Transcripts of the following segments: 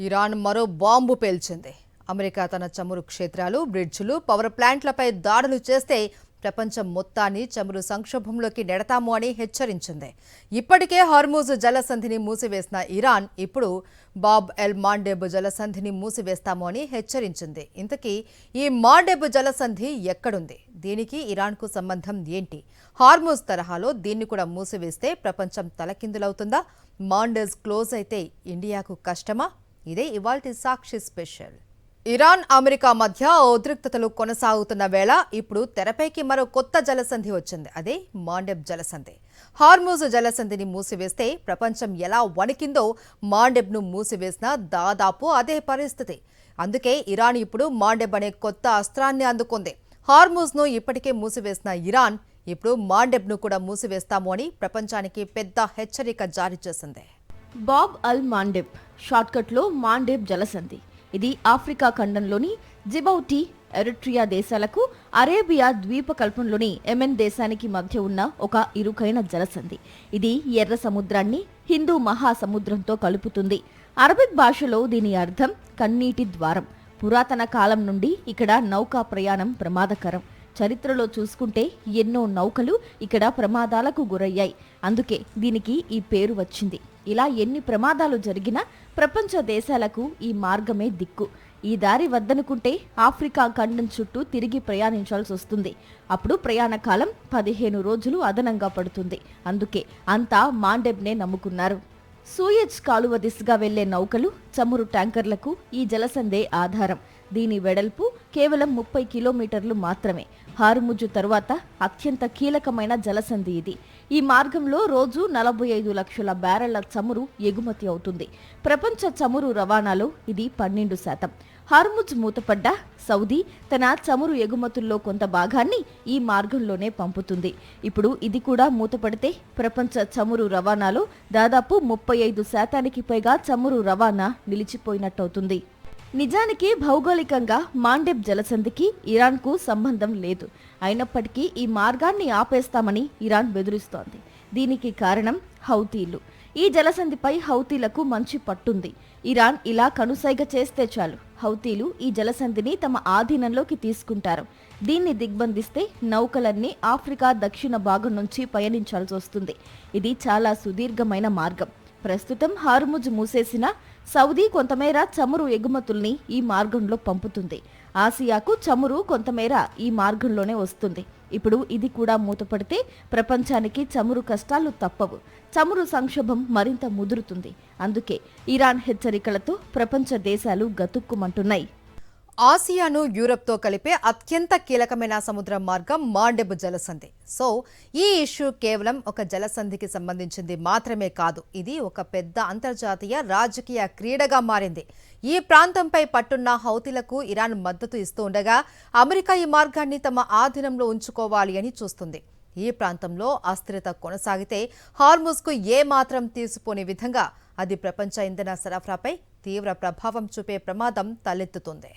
Iran మరో bomb పేల్చింది. America తన చమురు క్షేత్రాలు, బ్రిడ్జ్లు, పవర్ ప్లాంట్లపై దాడులు చేస్తే ప్రపంచం మొత్తాన్ని చమురు సంక్షోభంలోకి నెడతాము అని హెచ్చరించింది. ఇప్పటికే హార్మూజ్ జలసంధిని మూసివేసిన ఇరాన్ ఇప్పుడు బాబ్ ఎల్ మాండెబ్ జలసంధిని మూసివేస్తాము అని హెచ్చరించింది. ఇంతకీ ఈ మాండెబ్ జలసంధి ఎక్కడుంది? దీనికి ఇరాన్కు సంబంధం ఏంటి? హార్మూజ్ తరహాలో దీన్ని కూడా మూసివేస్తే ప్రపంచం తలకిందులవుతుందా? మాండెబ్ క్లోజ్ అయితే ఇండియాకు కష్టమా? ఇదే ఇవాల్టి సాక్షి స్పెషల్. ఇరాన్, అమెరికా మధ్య ఉద్రిక్తతలు కొనసాగుతున్న వేళ ఇప్పుడు తెరపైకి మరో కొత్త జలసంధి వచ్చింది. అదే మాండెబ్ జలసంధి. హార్మూజ్ జలసంధిని మూసివేస్తే ప్రపంచం ఎలా వణికిందో మాండెబ్ను మూసివేసిన దాదాపు అదే పరిస్థితి. అందుకే ఇరాన్ ఇప్పుడు మాండెబ్ అనే కొత్త అస్త్రాన్ని అందుకుంది. హార్మూజ్ను ఇప్పటికే మూసివేసిన ఇరాన్ ఇప్పుడు మాండెబ్ను కూడా మూసివేస్తాము అని ప్రపంచానికి పెద్ద హెచ్చరిక జారీ చేసింది. బాబ్ అల్ మాండెబ్, షార్ట్కట్లో మాండెబ్ జలసంధి. ఇది ఆఫ్రికా ఖండంలోని జిబౌటి, ఎరిట్రియా దేశాలకు అరేబియా ద్వీపకల్పంలోని యెమెన్ దేశానికి మధ్య ఉన్న ఒక ఇరుకైన జలసంధి. ఇది ఎర్ర సముద్రాన్ని హిందూ మహాసముద్రంతో కలుపుతుంది. అరబిక్ భాషలో దీని అర్థం కన్నీటి ద్వారం. పురాతన కాలం నుండి ఇక్కడ నౌకా ప్రయాణం ప్రమాదకరం. చరిత్రలో చూసుకుంటే ఎన్నో నౌకలు ఇక్కడ ప్రమాదాలకు గురయ్యాయి. అందుకే దీనికి ఈ పేరు వచ్చింది. ఇలా ఎన్ని ప్రమాదాలు జరిగినా ప్రపంచ దేశాలకు ఈ మార్గమే దిక్కు. ఈ దారి వద్దనుకుంటే ఆఫ్రికా ఖండం చుట్టూ తిరిగి ప్రయాణించాల్సి వస్తుంది. అప్పుడు ప్రయాణ కాలం 15 రోజులు అదనంగా పడుతుంది. అందుకే అంతా మాండెబ్నే నమ్ముకున్నారు. సూయజ్ కాలువ దిశగా వెళ్లే నౌకలు, చమురు ట్యాంకర్లకు ఈ జలసంధే ఆధారం. దీని వెడల్పు కేవలం 30 కిలోమీటర్లు మాత్రమే. హార్ముజు తరువాత అత్యంత కీలకమైన జలసంధి ఇది. ఈ మార్గంలో రోజు 45 లక్షల బ్యారెళ్ల చమురు ఎగుమతి అవుతుంది. ప్రపంచ చమురు రవాణాలో ఇది 12%. హార్ముజ్ మూతపడ్డ సౌదీ తన చమురు ఎగుమతుల్లో కొంత భాగాన్ని ఈ మార్గంలోనే పంపుతుంది. ఇప్పుడు ఇది కూడా మూతపడితే ప్రపంచ చమురు రవాణాలో దాదాపు 35% పైగా చమురు రవాణా నిలిచిపోయినట్టవుతుంది. నిజానికి భౌగోళికంగా మాండెబ్ జలసంధికి ఇరాన్కు సంబంధం లేదు. అయినప్పటికీ ఈ మార్గాన్ని ఆపేస్తామని ఇరాన్ బెదిరిస్తోంది. దీనికి కారణం హౌతీలు. ఈ జలసంధిపై హౌతీలకు మంచి పట్టుంది. ఇరాన్ ఇలా కనుసైగ చేస్తే చాలు హౌతీలు ఈ జలసంధిని తమ ఆధీనంలోకి తీసుకుంటారు. దీన్ని దిగ్బంధిస్తే నౌకలన్నీ ఆఫ్రికా దక్షిణ భాగం నుంచి పయనించాల్సి వస్తుంది. ఇది చాలా సుదీర్ఘమైన మార్గం. ప్రస్తుతం హార్ముజ్ మూసేసిన సౌదీ కొంతమేర చమురు ఎగుమతుల్ని ఈ మార్గంలో పంపుతుంది. ఆసియాకు చమురు కొంతమేర ఈ మార్గంలోనే వస్తుంది. ఇప్పుడు ఇది కూడా మూతపడితే ప్రపంచానికి చమురు కష్టాలు తప్పవు. చమురు సంక్షోభం మరింత ముదురుతుంది. అందుకే ఇరాన్ హెచ్చరికలతో ప్రపంచ దేశాలు గతుక్కుమంటున్నాయి. ఆసియాను యూరప్తో కలిపే అత్యంత కీలకమైన సముద్ర మార్గం మాండెబ్ జలసంధి. సో ఈ ఇష్యూ కేవలం ఒక జలసంధికి సంబంధించింది మాత్రమే కాదు. ఇది ఒక పెద్ద అంతర్జాతీయ రాజకీయ క్రీడగా మారింది. ఈ ప్రాంతంపై పట్టున్న హౌతీలకు ఇరాన్ మద్దతు ఇస్తూ ఉండగా అమెరికా ఈ మార్గాన్ని తమ ఆధీనంలో ఉంచుకోవాలి అని చూస్తుంది. ఈ ప్రాంతంలో అస్థిరత కొనసాగితే హార్ముజ్కు ఏమాత్రం తీసిపోని విధంగా అది ప్రపంచ ఇంధన సరఫరాపై తీవ్ర ప్రభావం చూపే ప్రమాదం తలెత్తుతుంది.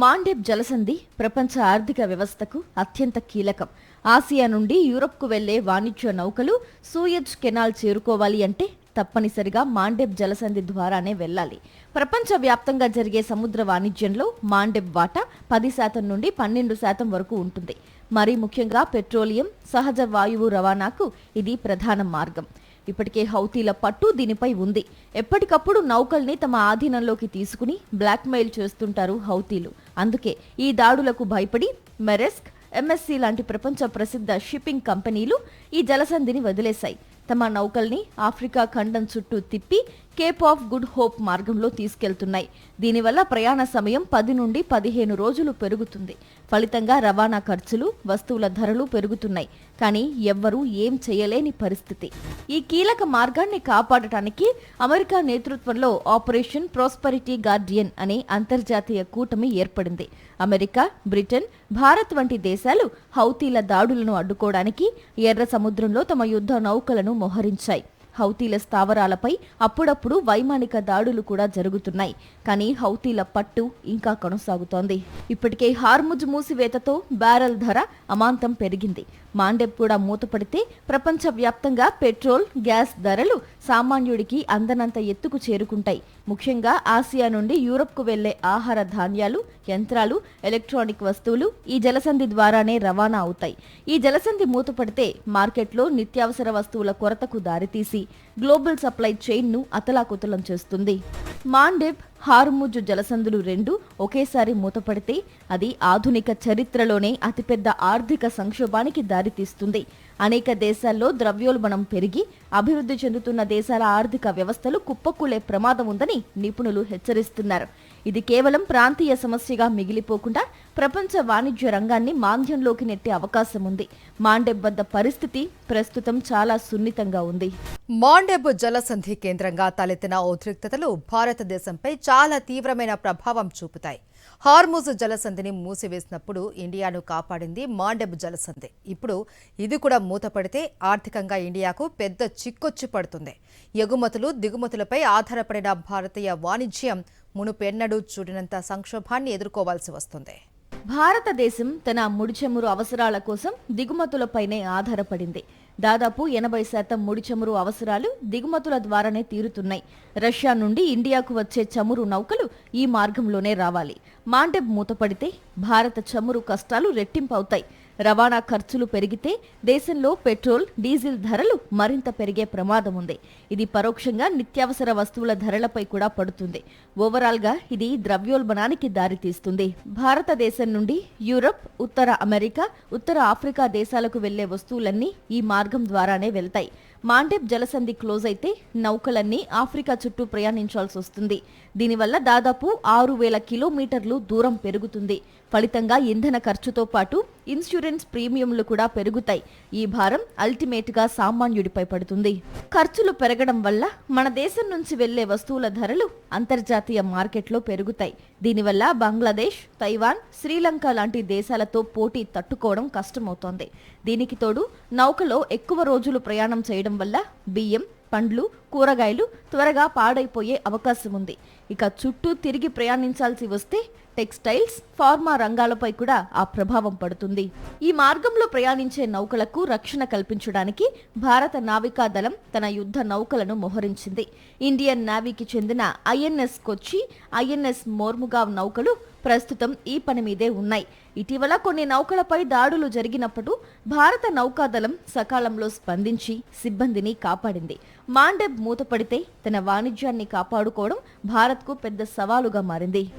మాండెబ్ జలసంధి ప్రపంచ ఆర్థిక వ్యవస్థకు అత్యంత కీలకం. ఆసియా నుండి యూరప్కు వెళ్లే వాణిజ్య నౌకలు సూయజ్ కెనాల్ చేరుకోవాలి అంటే తప్పనిసరిగా మాండెబ్ జలసంధి ద్వారానే వెళ్లాలి. ప్రపంచ వ్యాప్తంగా జరిగే సముద్ర వాణిజ్యంలో మాండెబ్ వాటా 10% నుండి 12% వరకు ఉంటుంది. మరీ ముఖ్యంగా పెట్రోలియం, సహజ వాయువు రవాణాకు ఇది ప్రధాన మార్గం. ఇప్పటికే హౌతీల పట్టు దీనిపై ఉంది. ఎప్పటికప్పుడు నౌకల్ని తమ ఆధీనంలోకి తీసుకుని బ్లాక్మెయిల్ చేస్తుంటారు హౌతీలు. అందుకే ఈ దాడులకు భయపడి మెరెస్క్, ఎంఎస్సి లాంటి ప్రపంచ ప్రసిద్ధ షిప్పింగ్ కంపెనీలు ఈ జలసంధిని వదిలేశాయి. తమ నౌకల్ని ఆఫ్రికా ఖండం చుట్టూ తిప్పి కేప్ ఆఫ్ గుడ్ హోప్ మార్గంలో తీసుకెళ్తున్నాయి. దీనివల్ల ప్రయాణ సమయం 10 నుండి 15 రోజులు పెరుగుతుంది. ఫలితంగా రవాణా ఖర్చులు, వస్తువుల ధరలు పెరుగుతున్నాయి. కానీ ఎవ్వరూ ఏం చేయలేని పరిస్థితి. ఈ కీలక మార్గాన్ని కాపాడటానికి అమెరికా నేతృత్వంలో ఆపరేషన్ ప్రాస్పరిటీ గార్డియన్ అనే అంతర్జాతీయ కూటమి ఏర్పడింది. అమెరికా, బ్రిటన్, భారత్ వంటి దేశాలు హౌతీల దాడులను అడ్డుకోవడానికి ఎర్ర సముద్రంలో తమ యుద్ధ నౌకలను మోహరించాయి. హౌతీల స్థావరాలపై అప్పుడప్పుడు వైమానిక దాడులు కూడా జరుగుతున్నాయి. కానీ హౌతీల పట్టు ఇంకా కొనసాగుతోంది. ఇప్పటికే హార్ముజ్ మూసివేతతో బ్యారెల్ ధర అమాంతం పెరిగింది. మాండెబ్ కూడా మూతపడితే ప్రపంచవ్యాప్తంగా పెట్రోల్, గ్యాస్ ధరలు సామాన్యుడికి అందనంత ఎత్తుకు చేరుకుంటాయి. ముఖ్యంగా ఆసియా నుండి యూరప్కు వెళ్లే ఆహార ధాన్యాలు, యంత్రాలు, ఎలక్ట్రానిక్ వస్తువులు ఈ జలసంధి ద్వారానే రవాణా అవుతాయి. ఈ జలసంధి మూతపడితే మార్కెట్లో నిత్యావసర వస్తువుల కొరతకు దారితీసి గ్లోబల్ సప్లై చైన్ను అతలాకుతలం చేస్తుంది. మాండెబ్, హార్ముజ్ జలసంధులు రెండు ఒకేసారి మూతపడితే అది ఆధునిక చరిత్రలోనే అతిపెద్ద ఆర్థిక సంక్షోభానికి దారితీస్తుంది. అనేక దేశాల్లో ద్రవ్యోల్బణం పెరిగి అభివృద్ధి చెందుతున్న దేశాల ఆర్థిక వ్యవస్థలు కుప్పకూలే ప్రమాదం ఉందని నిపుణులు హెచ్చరిస్తున్నారు. ఇది కేవలం ప్రాంతీయ సమస్యగా మిగిలిపోకుండా ప్రపంచ వాణిజ్య రంగాన్ని మాంద్యంలోకి నెట్టే అవకాశం ఉంది. మాండెబ్ వద్ద పరిస్థితి ప్రస్తుతం చాలా సున్నితంగా ఉంది. మాండెబ్ జలసంధి కేంద్రంగా తలెత్తిన ఉద్రిక్తతలు భారతదేశంపై చాలా తీవ్రమైన ప్రభావం చూపుతాయి. హార్ముజ్ జలసంధిని మూసివేసినప్పుడు ఇండియాను కాపాడింది మాండెబ్ జలసంధి. ఇప్పుడు ఇది కూడా మూతపడితే ఆర్థికంగా ఇండియాకు పెద్ద చిక్కొచ్చి పడుతుంది. ఎగుమతులు, దిగుమతులపై ఆధారపడిన భారతీయ వాణిజ్యం మునుపెన్నడూ చూడనంత సంక్షోభాన్ని ఎదుర్కోవాల్సి వస్తుంది. భారతదేశం తన ముడిచమురు అవసరాల కోసం దిగుమతులపైనే ఆధారపడింది. దాదాపు 80% ముడి చమురు అవసరాలు దిగుమతుల ద్వారానే తీరుతున్నాయి. రష్యా నుండి ఇండియాకు వచ్చే చమురు నౌకలు ఈ మార్గంలోనే రావాలి. మాండెబ్ మూతపడితే భారత చమురు కష్టాలు రెట్టింపవుతాయి. రవాణా ఖర్చులు పెరిగితే దేశంలో పెట్రోల్, డీజిల్ ధరలు మరింత పెరిగే ప్రమాదం ఉంది. ఇది పరోక్షంగా నిత్యావసర వస్తువుల ధరలపై కూడా పడుతుంది. ఓవరాల్ గా ఇది ద్రవ్యోల్బణానికి దారితీస్తుంది. భారతదేశం నుండి యూరప్, ఉత్తర అమెరికా, ఉత్తర ఆఫ్రికా దేశాలకు వెళ్లే వస్తువులన్నీ ఈ మార్గం ద్వారానే వెళ్తాయి. మాండెబ్ జలసంధి క్లోజ్ అయితే నౌకలన్నీ ఆఫ్రికా చుట్టూ ప్రయాణించాల్సి వస్తుంది. దీనివల్ల దాదాపు 6000 కిలోమీటర్లు దూరం పెరుగుతుంది. ఫలితంగా ఇంధన ఖర్చుతో పాటు ఇన్సూరెన్స్ ప్రీమియంలు కూడా పెరుగుతాయి. ఈ భారం అల్టిమేట్ గా సామాన్యుడిపై పడుతుంది. ఖర్చులు పెరగడం వల్ల మన దేశం నుంచి వెళ్లే వస్తువుల ధరలు అంతర్జాతీయ మార్కెట్లో పెరుగుతాయి. దీనివల్ల బంగ్లాదేశ్, తైవాన్, శ్రీలంక లాంటి దేశాలతో పోటీ తట్టుకోవడం కష్టమవుతోంది. దీనికి తోడు నౌకలో ఎక్కువ రోజులు ప్రయాణం చేయడం వల్ల బియ్యం, పండ్లు, కూరగాయలు త్వరగా పాడైపోయే అవకాశం ఉంది. ఇక చుట్టూ తిరిగి ప్రయాణించాల్సి వస్తే టెక్స్టైల్స్, ఫార్మా రంగాలపై కూడా ఆ ప్రభావం పడుతుంది. ఈ మార్గంలో ప్రయాణించే నౌకలకు రక్షణ కల్పించడానికి భారత నావికా దళం తన యుద్ధ నౌకలను మోహరించింది. ఇండియన్ నేవీకి చెందిన ఐఎన్ఎస్ కొచ్చి, ఐఎన్ఎస్ మోర్ముగావ్ నౌకలు ప్రస్తుతం ఈ పని మీదే ఉన్నాయి. ఇటీవల కొన్ని నౌకలపై దాడులు జరిగినప్పుడు భారత నౌకాదళం సకాలంలో స్పందించి సిబ్బందిని కాపాడింది. మాండెబ్ మూతపడితే తన వాణిజ్యాన్ని కాపాడుకోవడం భారత్కు పెద్ద సవాలుగా మారింది.